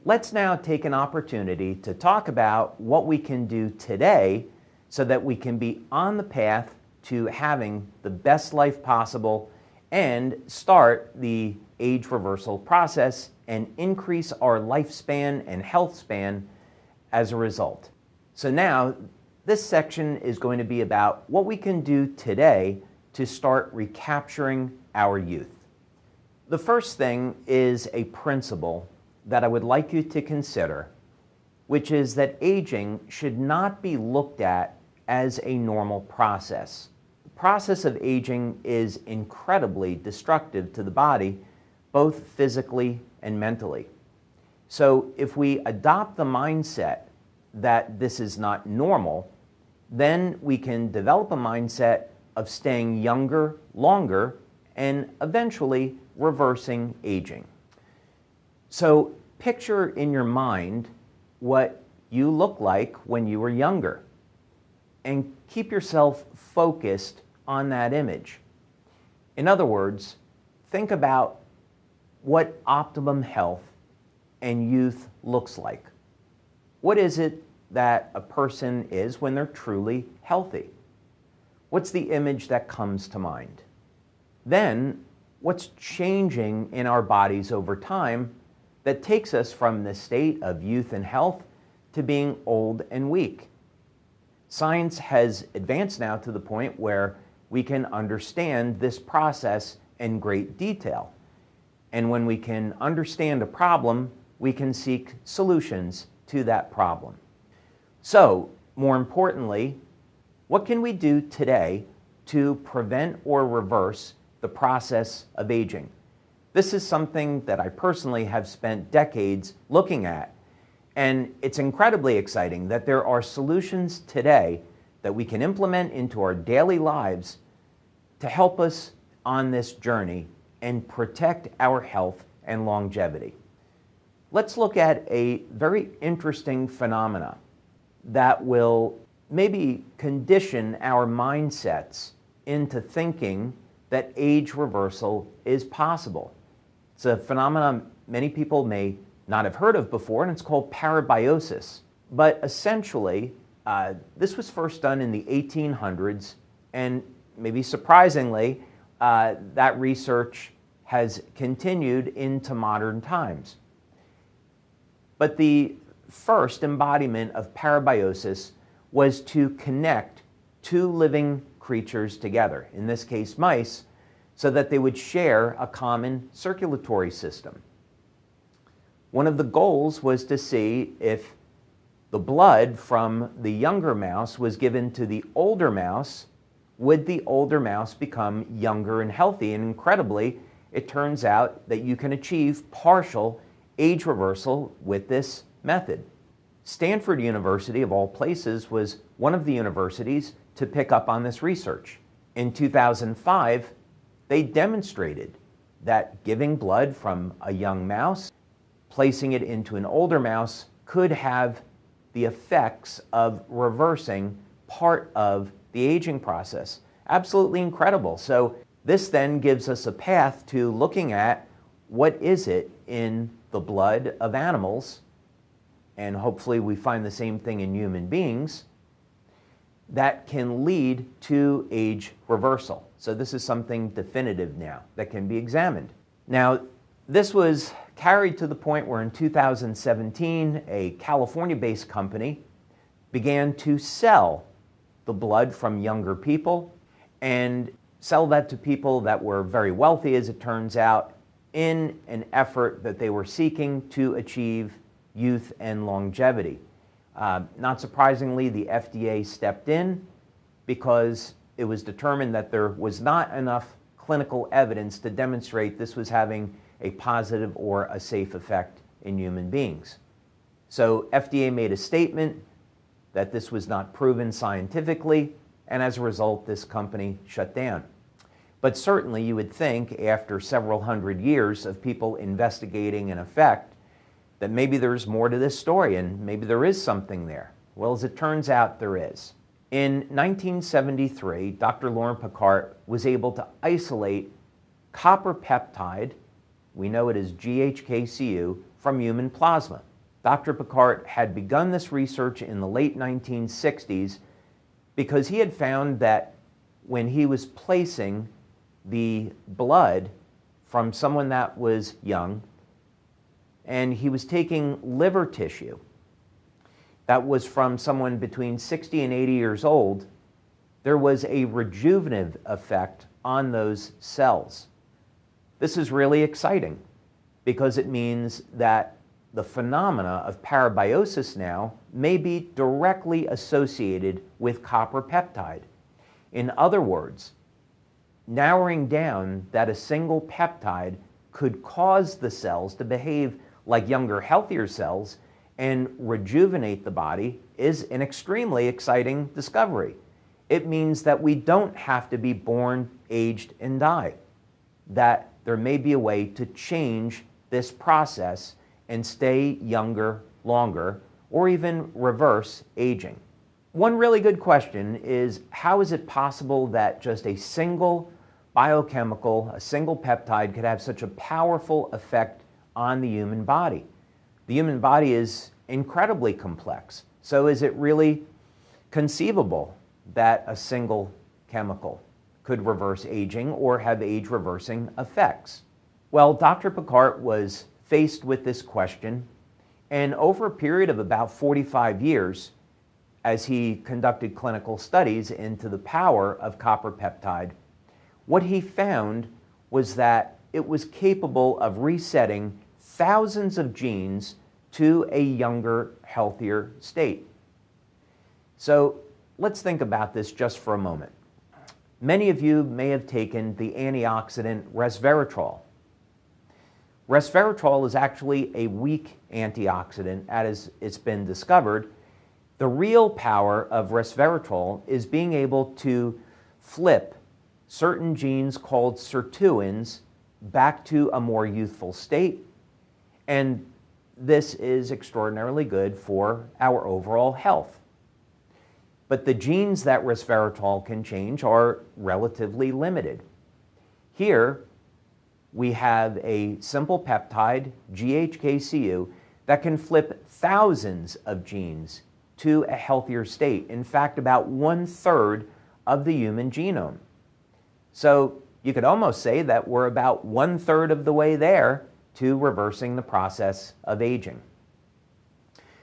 Let's now take an opportunity to talk about what we can do today so that we can be on the path to having the best life possible and start the age reversal process and increase our lifespan and health span as a result. So now, this section is going to be about what we can do today to start recapturing our youth. The first thing is a principle that I would like you to consider, which is that aging should not be looked at as a normal process. The process of aging is incredibly destructive to the body, both physically and mentally. So if we adopt the mindset that this is not normal, then we can develop a mindset of staying younger longer and eventually reversing aging. So picture in your mind what you look like when you were younger and keep yourself focused on that image. In other words, think about what optimum health and youth looks like. What is it that a person is when they're truly healthy? What's the image that comes to mind? Then, what's changing in our bodies over time that takes us from the state of youth and health to being old and weak? Science has advanced now to the point where we can understand this process in great detail. And when we can understand a problem, we can seek solutions to that problem. So, more importantly, what can we do today to prevent or reverse the process of aging? This is something that I personally have spent decades looking at, and it's incredibly exciting that there are solutions today that we can implement into our daily lives to help us on this journey and protect our health and longevity. Let's look at a very interesting phenomena that will maybe condition our mindsets into thinking that age reversal is possible. It's a phenomenon many people may not have heard of before, and it's called parabiosis. But essentially, this was first done in the 1800s, and maybe surprisingly, that research has continued into modern times. But the first embodiment of parabiosis was to connect two living creatures together, in this case mice, so that they would share a common circulatory system. One of the goals was to see if the blood from the younger mouse was given to the older mouse, would the older mouse become younger and healthy? And incredibly, it turns out that you can achieve partial age reversal with this method. Stanford University, of all places, was one of the universities to pick up on this research. In 2005, they demonstrated that giving blood from a young mouse, placing it into an older mouse, could have the effects of reversing part of the aging process. Absolutely incredible. So this then gives us a path to looking at what is it in the blood of animals, and hopefully we find the same thing in human beings, that can lead to age reversal. So this is something definitive now that can be examined. Now, this was carried to the point where in 2017, a California-based company began to sell the blood from younger people and sell that to people that were very wealthy, as it turns out, in an effort that they were seeking to achieve youth and longevity. Not surprisingly, the FDA stepped in because it was determined that there was not enough clinical evidence to demonstrate this was having a positive or a safe effect in human beings. So FDA made a statement that this was not proven scientifically, and as a result, this company shut down. But certainly you would think after several hundred years of people investigating an effect that maybe there's more to this story and maybe there is something there. Well, as it turns out, there is. In 1973, Dr. Lauren Picard was able to isolate copper peptide, we know it as GHKCU, from human plasma. Dr. Picard had begun this research in the late 1960s because he had found that when he was placing the blood from someone that was young, and he was taking liver tissue that was from someone between 60 and 80 years old, there was a rejuvenative effect on those cells. This is really exciting because it means that the phenomena of parabiosis now may be directly associated with copper peptide. In other words, narrowing down that a single peptide could cause the cells to behave like younger, healthier cells and rejuvenate the body is an extremely exciting discovery. It means that we don't have to be born, aged, and die. That there may be a way to change this process and stay younger longer, or even reverse aging. One really good question is, how is it possible that just a single biochemical, a single peptide could have such a powerful effect on the human body? The human body is incredibly complex. So is it really conceivable that a single chemical could reverse aging or have age-reversing effects? Well, Dr. Picard was faced with this question, and over a period of about 45 years, as he conducted clinical studies into the power of copper peptide, what he found was that it was capable of resetting thousands of genes to a younger, healthier state. So let's think about this just for a moment. Many of you may have taken the antioxidant resveratrol. Resveratrol is actually a weak antioxidant, as it's been discovered. The real power of resveratrol is being able to flip certain genes called sirtuins back to a more youthful state, and this is extraordinarily good for our overall health. But the genes that resveratrol can change are relatively limited. Here, we have a simple peptide, GHKCU, that can flip thousands of genes to a healthier state. In fact, about 1/3 of the human genome. So you could almost say that we're about 1/3 of the way there to reversing the process of aging.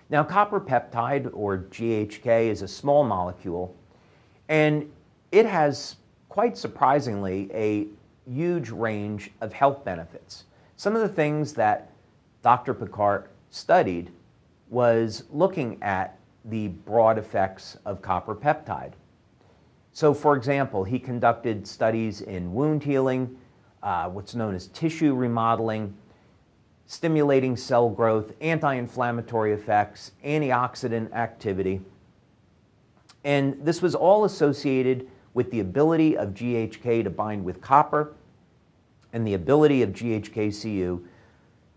Now, copper peptide, or GHK, is a small molecule, and it has, quite surprisingly, a huge range of health benefits. Some of the things that Dr. Picard studied was looking at the broad effects of copper peptide. So, for example, he conducted studies in wound healing, what's known as tissue remodeling, stimulating cell growth, anti-inflammatory effects, antioxidant activity. And this was all associated with the ability of GHK to bind with copper and the ability of GHKCU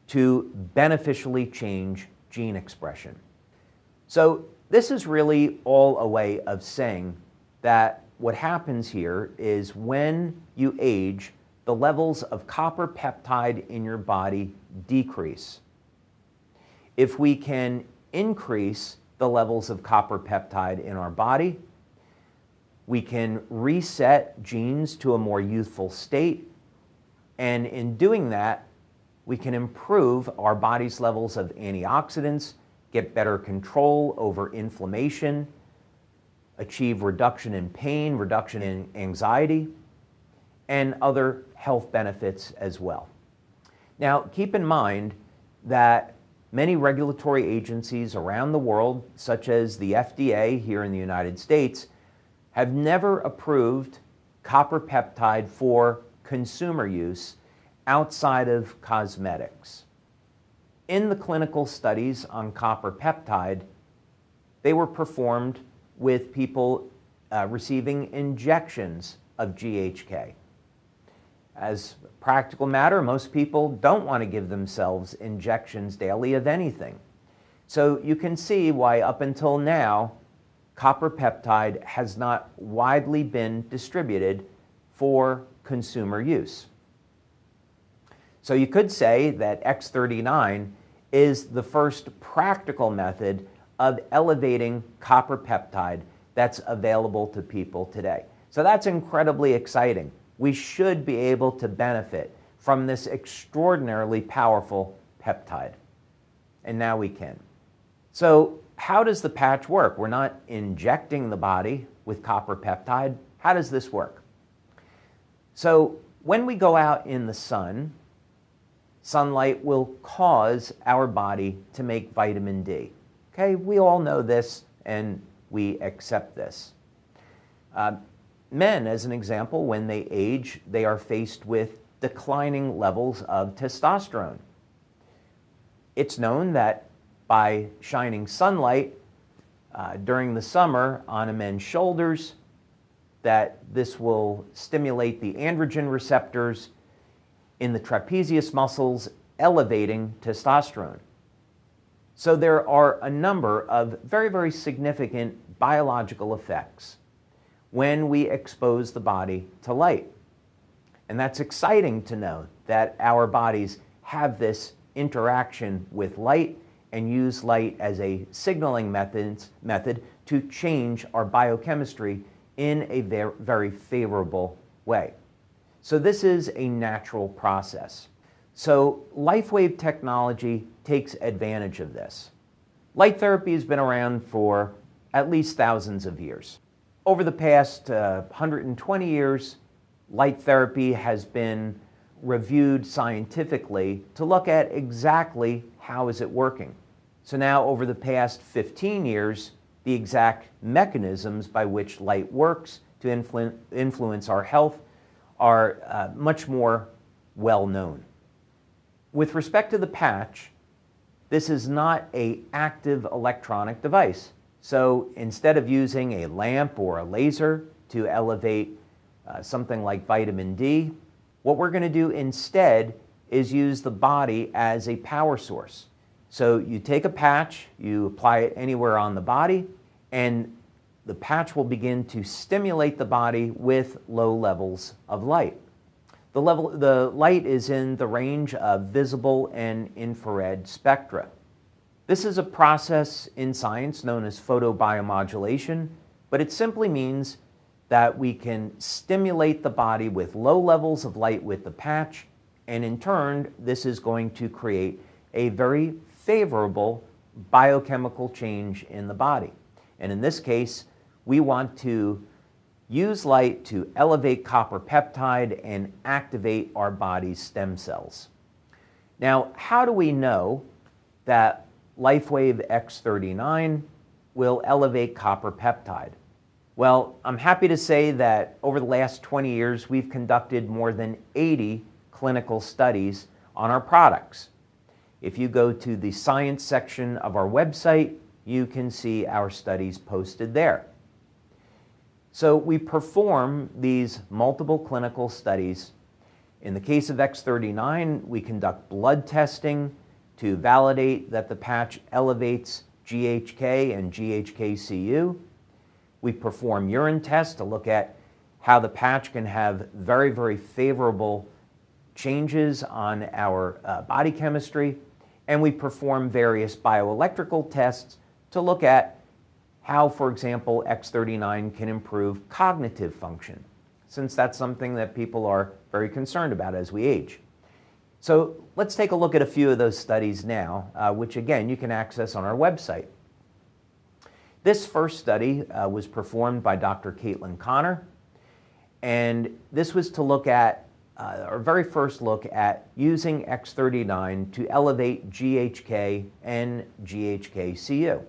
to beneficially change gene expression. So this is really all a way of saying that what happens here is when you age, the levels of copper peptide in your body decrease. If we can increase the levels of copper peptide in our body, we can reset genes to a more youthful state, and in doing that, we can improve our body's levels of antioxidants, get better control over inflammation, achieve reduction in pain, reduction in anxiety, and other health benefits as well. Now, keep in mind that many regulatory agencies around the world, such as the FDA here in the United States, have never approved copper peptide for consumer use outside of cosmetics. In the clinical studies on copper peptide, they were performed with people receiving injections of GHK. As a practical matter, most people don't want to give themselves injections daily of anything. So you can see why up until now, copper peptide has not widely been distributed for consumer use. So you could say that X39 is the first practical method of elevating copper peptide that's available to people today. So that's incredibly exciting. We should be able to benefit from this extraordinarily powerful peptide. And now we can. So how does the patch work? We're not injecting the body with copper peptide. How does this work? So when we go out in the sun, sunlight will cause our body to make vitamin D. Okay, we all know this and we accept this. Men, as an example, when they age, they are faced with declining levels of testosterone. It's known that by shining sunlight during the summer on a man's shoulders, that this will stimulate the androgen receptors in the trapezius muscles, elevating testosterone. So there are a number of very, very significant biological effects when we expose the body to light. And that's exciting to know that our bodies have this interaction with light and use light as a signaling method to change our biochemistry in a very favorable way. So this is a natural process. So LifeWave technology takes advantage of this. Light therapy has been around for at least thousands of years. Over the past 120 years, light therapy has been reviewed scientifically to look at exactly how is it working. So now over the past 15 years, the exact mechanisms by which light works to influence our health are much more well known. With respect to the patch, this is not an active electronic device. So instead of using a lamp or a laser to elevate something like vitamin D, what we're going to do instead is use the body as a power source. So you take a patch, you apply it anywhere on the body, and the patch will begin to stimulate the body with low levels of light. The light is in the range of visible and infrared spectra. This is a process in science known as photobiomodulation, but it simply means that we can stimulate the body with low levels of light with the patch, and in turn, this is going to create a very favorable biochemical change in the body. And in this case, we want to use light to elevate copper peptide and activate our body's stem cells. Now, how do we know that LifeWave X39 will elevate copper peptide? Well, I'm happy to say that over the last 20 years, we've conducted more than 80 clinical studies on our products. If you go to the science section of our website, you can see our studies posted there. So we perform these multiple clinical studies. In the case of X39, we conduct blood testing to validate that the patch elevates GHK and GHK-Cu. We perform urine tests to look at how the patch can have very, very favorable changes on our body chemistry. And we perform various bioelectrical tests to look at how, for example, X39 can improve cognitive function, since that's something that people are very concerned about as we age. So let's take a look at a few of those studies now, which again, you can access on our website. This first study was performed by Dr. Caitlin Connor, and this was to look at, our very first look at using X39 to elevate GHK and GHK-Cu.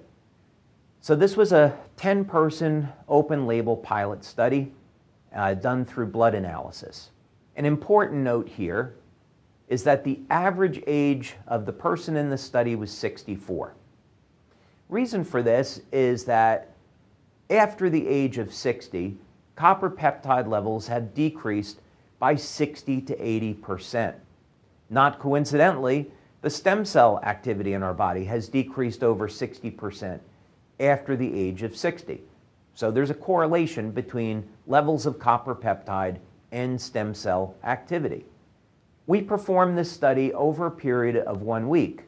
So this was a 10-person open-label pilot study done through blood analysis. An important note here is that the average age of the person in the study was 64. Reason for this is that after the age of 60, copper peptide levels have decreased by 60 to 80%. Not coincidentally, the stem cell activity in our body has decreased over 60% after the age of 60. So there's a correlation between levels of copper peptide and stem cell activity. We performed this study over a period of 1 week.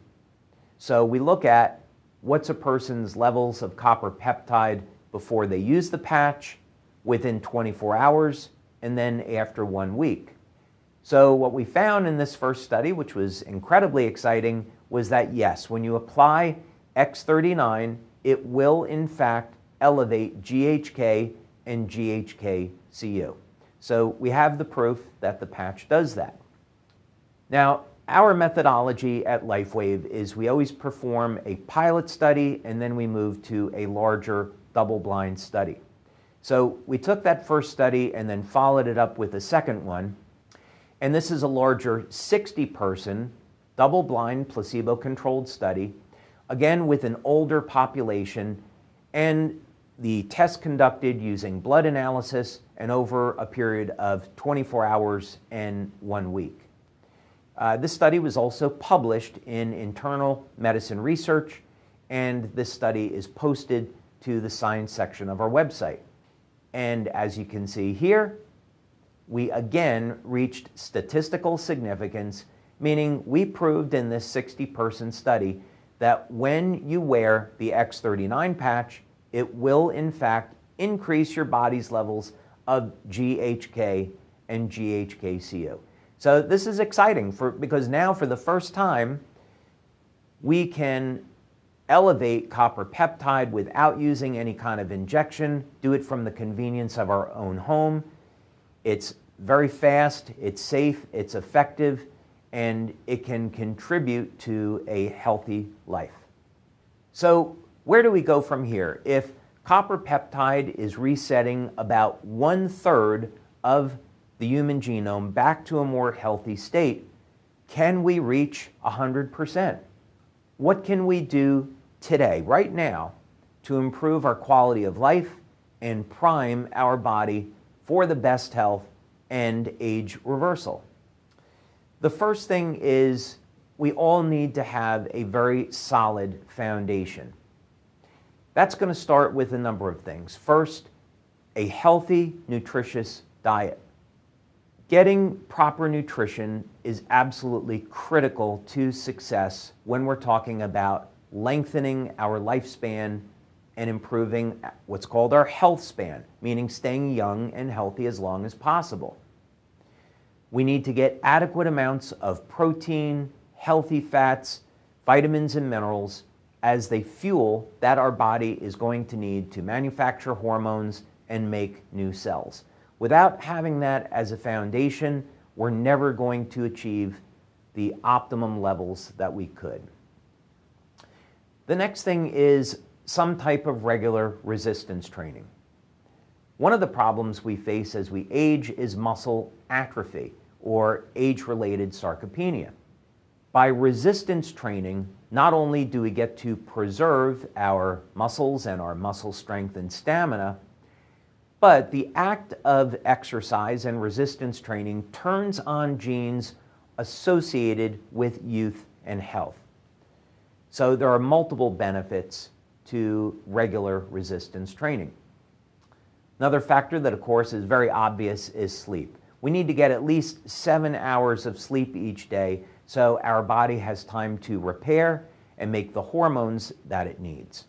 So we look at what's a person's levels of copper peptide before they use the patch, within 24 hours, and then after 1 week. So what we found in this first study, which was incredibly exciting, was that yes, when you apply X39, it will in fact elevate GHK and GHK-Cu. So we have the proof that the patch does that. Now, our methodology at LifeWave is we always perform a pilot study and then we move to a larger double-blind study. So we took that first study and then followed it up with a second one. And this is a larger 60-person, double-blind, placebo-controlled study, again with an older population, and the test conducted using blood analysis and over a period of 24 hours and 1 week. This study was also published in Internal Medicine Research, and this study is posted to the science section of our website. And as you can see here, we again reached statistical significance, meaning we proved in this 60-person study that when you wear the X39 patch, it will in fact increase your body's levels of GHK and GHK-Cu. So this is exciting because now for the first time, we can elevate copper peptide without using any kind of injection, do it from the convenience of our own home. It's very fast, it's safe, it's effective, and it can contribute to a healthy life. So where do we go from here? If copper peptide is resetting about 1/3 of the human genome back to a more healthy state, can we reach 100%? What can we do today, right now, to improve our quality of life and prime our body for the best health and age reversal? The first thing is we all need to have a very solid foundation. That's going to start with a number of things. First, a healthy, nutritious diet. Getting proper nutrition is absolutely critical to success when we're talking about lengthening our lifespan and improving what's called our health span, meaning staying young and healthy as long as possible. We need to get adequate amounts of protein, healthy fats, vitamins and minerals as they fuel that our body is going to need to manufacture hormones and make new cells. Without having that as a foundation, we're never going to achieve the optimum levels that we could. The next thing is some type of regular resistance training. One of the problems we face as we age is muscle atrophy or age-related sarcopenia. By resistance training, not only do we get to preserve our muscles and our muscle strength and stamina, but the act of exercise and resistance training turns on genes associated with youth and health. So there are multiple benefits to regular resistance training. Another factor that, of course, is very obvious is sleep. We need to get at least 7 hours of sleep each day so our body has time to repair and make the hormones that it needs.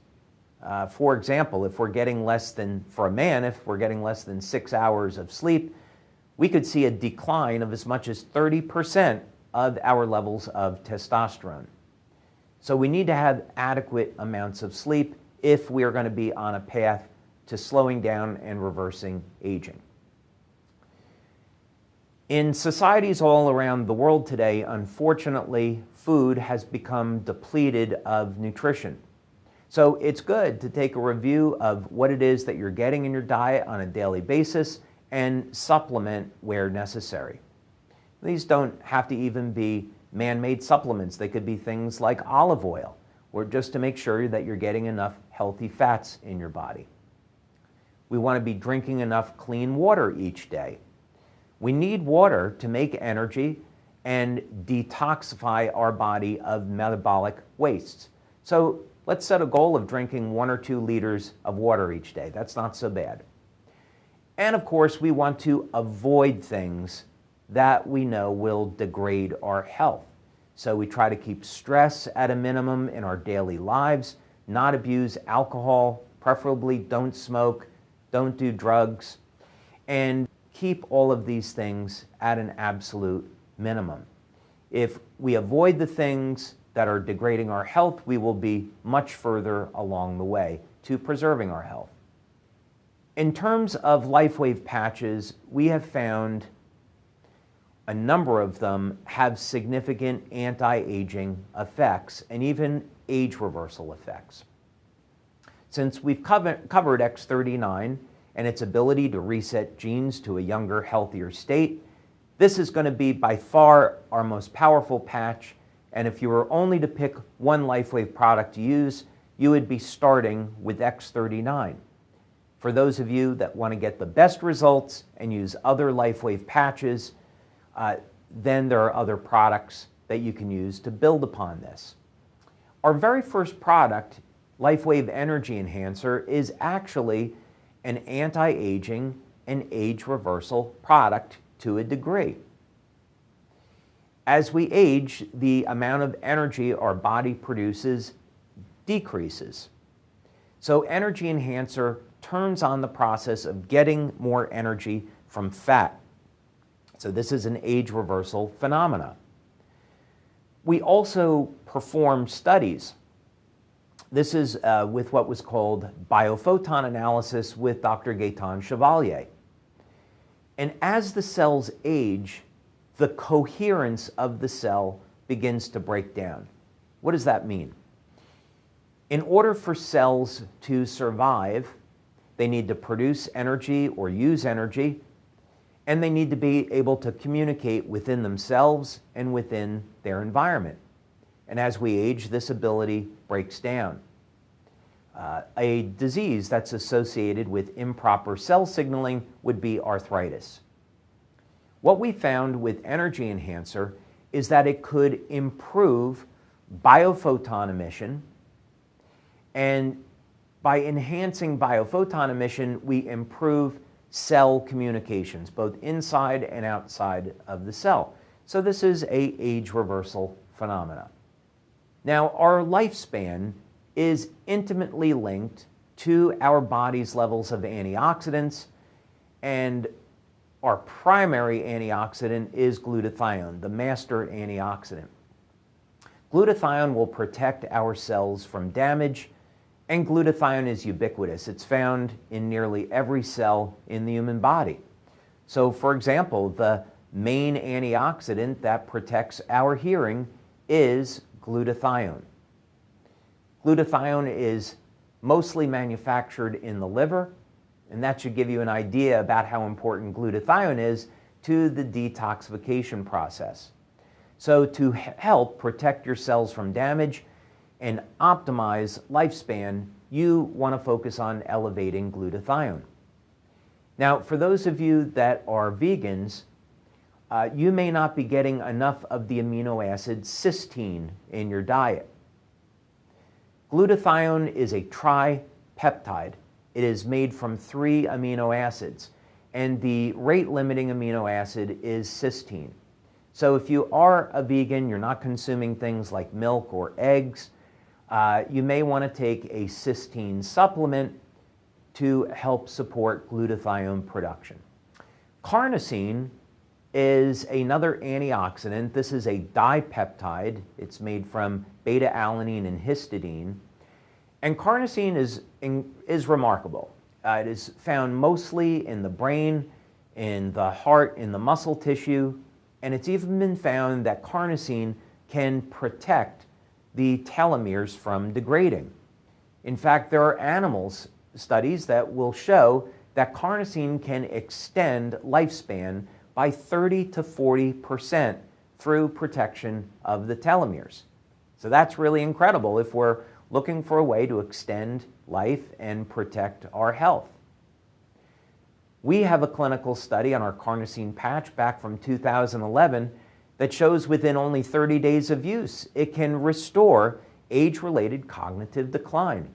For example, if we're getting less than, for a man, if we're getting less than 6 hours of sleep, we could see a decline of as much as 30% of our levels of testosterone. So we need to have adequate amounts of sleep if we are going to be on a path to slowing down and reversing aging. In societies all around the world today, unfortunately, food has become depleted of nutrition. So it's good to take a review of what it is that you're getting in your diet on a daily basis and supplement where necessary. These don't have to even be man-made supplements. They could be things like olive oil, or just to make sure that you're getting enough healthy fats in your body. We want to be drinking enough clean water each day. We need water to make energy and detoxify our body of metabolic wastes. So let's set a goal of drinking 1 or 2 liters of water each day. That's not so bad. And of course, we want to avoid things that we know will degrade our health. So we try to keep stress at a minimum in our daily lives, not abuse alcohol, preferably don't smoke, don't do drugs, and keep all of these things at an absolute minimum. If we avoid the things that are degrading our health, we will be much further along the way to preserving our health. In terms of LifeWave patches, we have found a number of them have significant anti-aging effects and even age reversal effects. Since we've covered X39 and its ability to reset genes to a younger, healthier state, this is going to be by far our most powerful patch, and if you were only to pick one LifeWave product to use, you would be starting with X39. For those of you that want to get the best results and use other LifeWave patches, then there are other products that you can use to build upon this. Our very first product, LifeWave Energy Enhancer, is actually an anti-aging and age reversal product to a degree. As we age, the amount of energy our body produces decreases. So Energy Enhancer turns on the process of getting more energy from fat. So this is an age reversal phenomena. We also perform studies. This is with what was called biophoton analysis with Dr. Gaetan Chevalier. And as the cells age, the coherence of the cell begins to break down. What does that mean? In order for cells to survive, they need to produce energy or use energy, and they need to be able to communicate within themselves and within their environment. And as we age, this ability breaks down. A disease that's associated with improper cell signaling would be arthritis. What we found with Energy Enhancer is that it could improve biophoton emission, and by enhancing biophoton emission, we improve cell communications, both inside and outside of the cell. So this is an age reversal phenomena. Now, our lifespan is intimately linked to our body's levels of antioxidants, and our primary antioxidant is glutathione, the master antioxidant. Glutathione will protect our cells from damage, and glutathione is ubiquitous. It's found in nearly every cell in the human body. So, for example, the main antioxidant that protects our hearing is glutathione. Glutathione is mostly manufactured in the liver, and that should give you an idea about how important glutathione is to the detoxification process. So to help protect your cells from damage and optimize lifespan, you want to focus on elevating glutathione. Now, for those of you that are vegans, you may not be getting enough of the amino acid cysteine in your diet. Glutathione is a tripeptide. It is made from 3 amino acids, and the rate-limiting amino acid is cysteine. So if you are a vegan, you're not consuming things like milk or eggs, you may want to take a cysteine supplement to help support glutathione production. Carnosine is another antioxidant. This is a dipeptide. It's made from beta-alanine and histidine. And carnosine is remarkable. It is found mostly in the brain, in the heart, in the muscle tissue, and it's even been found that carnosine can protect the telomeres from degrading. In fact, there are animals studies that will show that carnosine can extend lifespan by 30 to 40% through protection of the telomeres. So that's really incredible if we're looking for a way to extend life and protect our health. We have a clinical study on our carnosine patch back from 2011 that shows within only 30 days of use, it can restore age-related cognitive decline,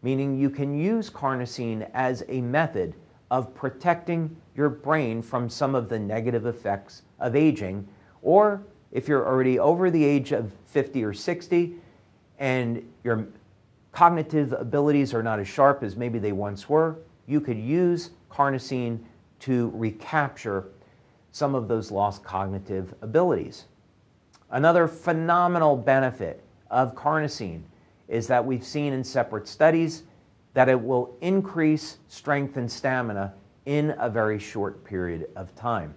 meaning you can use carnosine as a method of protecting your brain from some of the negative effects of aging, or if you're already over the age of 50 or 60 and your cognitive abilities are not as sharp as maybe they once were, you could use carnosine to recapture some of those lost cognitive abilities. Another phenomenal benefit of carnosine is that we've seen in separate studies that it will increase strength and stamina in a very short period of time.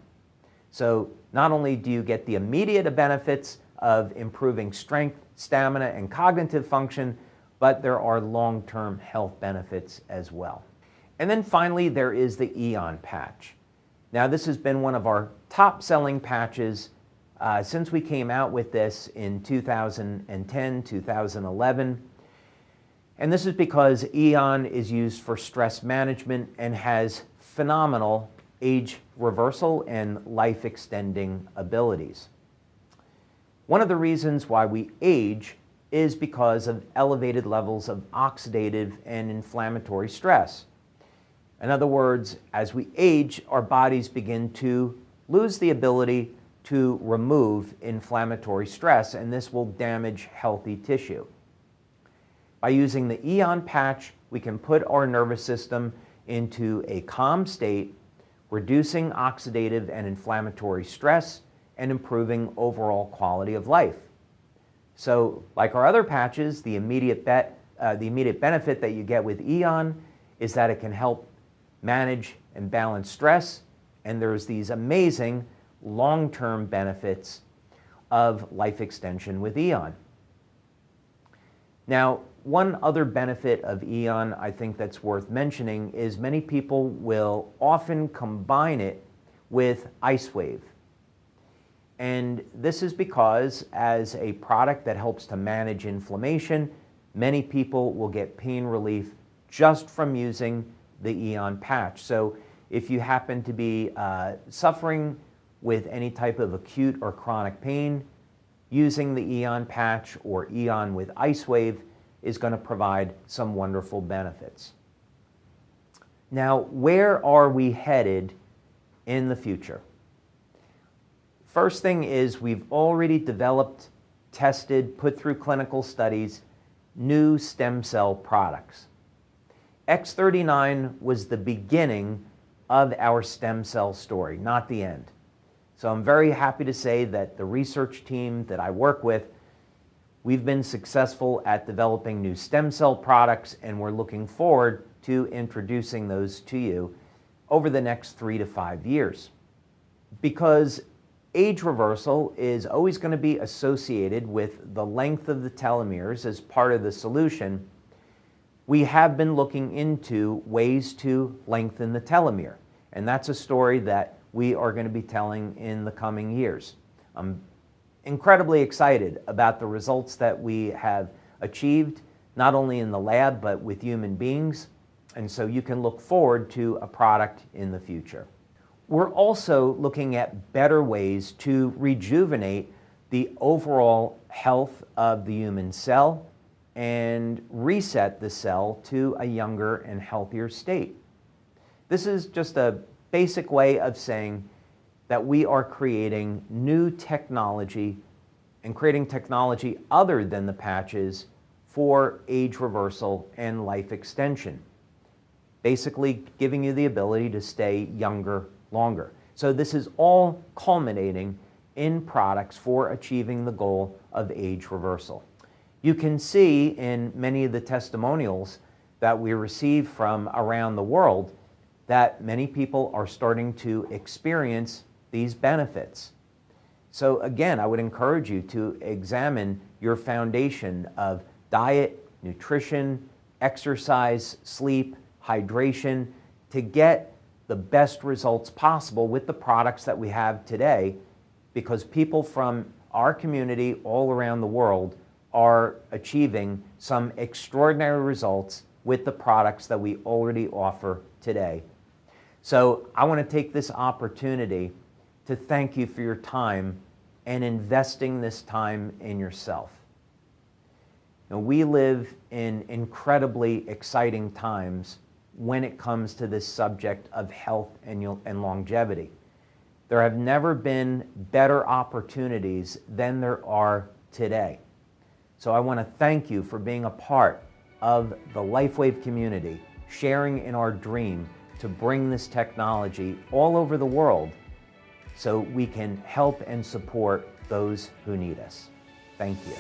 So not only do you get the immediate benefits of improving strength, stamina, and cognitive function, but there are long-term health benefits as well. And then finally, there is the Eon patch. Now, this has been one of our top-selling patches since we came out with this in 2010, 2011. And this is because Eon is used for stress management and has phenomenal age reversal and life-extending abilities. One of the reasons why we age is because of elevated levels of oxidative and inflammatory stress. In other words, as we age, our bodies begin to lose the ability to remove inflammatory stress, and this will damage healthy tissue. By using the Eon patch, we can put our nervous system into a calm state, reducing oxidative and inflammatory stress and improving overall quality of life. So, like our other patches, the immediate benefit that you get with Eon is that it can help manage and balance stress, and there's these amazing long-term benefits of life extension with Eon. Now, one other benefit of Eon I think that's worth mentioning is many people will often combine it with LifeWave. And this is because as a product that helps to manage inflammation, many people will get pain relief just from using the Eon patch. So if you happen to be suffering with any type of acute or chronic pain, using the Eon patch or Eon with LifeWave is going to provide some wonderful benefits. Now, where are we headed in the future? First thing is we've already developed, tested, put through clinical studies, new stem cell products. X39 was the beginning of our stem cell story, not the end. So I'm very happy to say that the research team that I work with, we've been successful at developing new stem cell products, and we're looking forward to introducing those to you over the next 3 to 5 years. Because age reversal is always going to be associated with the length of the telomeres as part of the solution, we have been looking into ways to lengthen the telomere. And that's a story that we are going to be telling in the coming years. I'm incredibly excited about the results that we have achieved, not only in the lab, but with human beings. And so you can look forward to a product in the future. We're also looking at better ways to rejuvenate the overall health of the human cell and reset the cell to a younger and healthier state. This is just a basic way of saying that we are creating new technology and creating technology other than the patches for age reversal and life extension. Basically giving you the ability to stay younger longer. So this is all culminating in products for achieving the goal of age reversal. You can see in many of the testimonials that we receive from around the world that many people are starting to experience these benefits. So again, I would encourage you to examine your foundation of diet, nutrition, exercise, sleep, hydration to get the best results possible with the products that we have today, because people from our community all around the world are achieving some extraordinary results with the products that we already offer today. So I want to take this opportunity to thank you for your time and investing this time in yourself. Now, we live in incredibly exciting times when it comes to this subject of health and longevity. There have never been better opportunities than there are today. So I want to thank you for being a part of the LifeWave community, sharing in our dream to bring this technology all over the world so we can help and support those who need us. Thank you.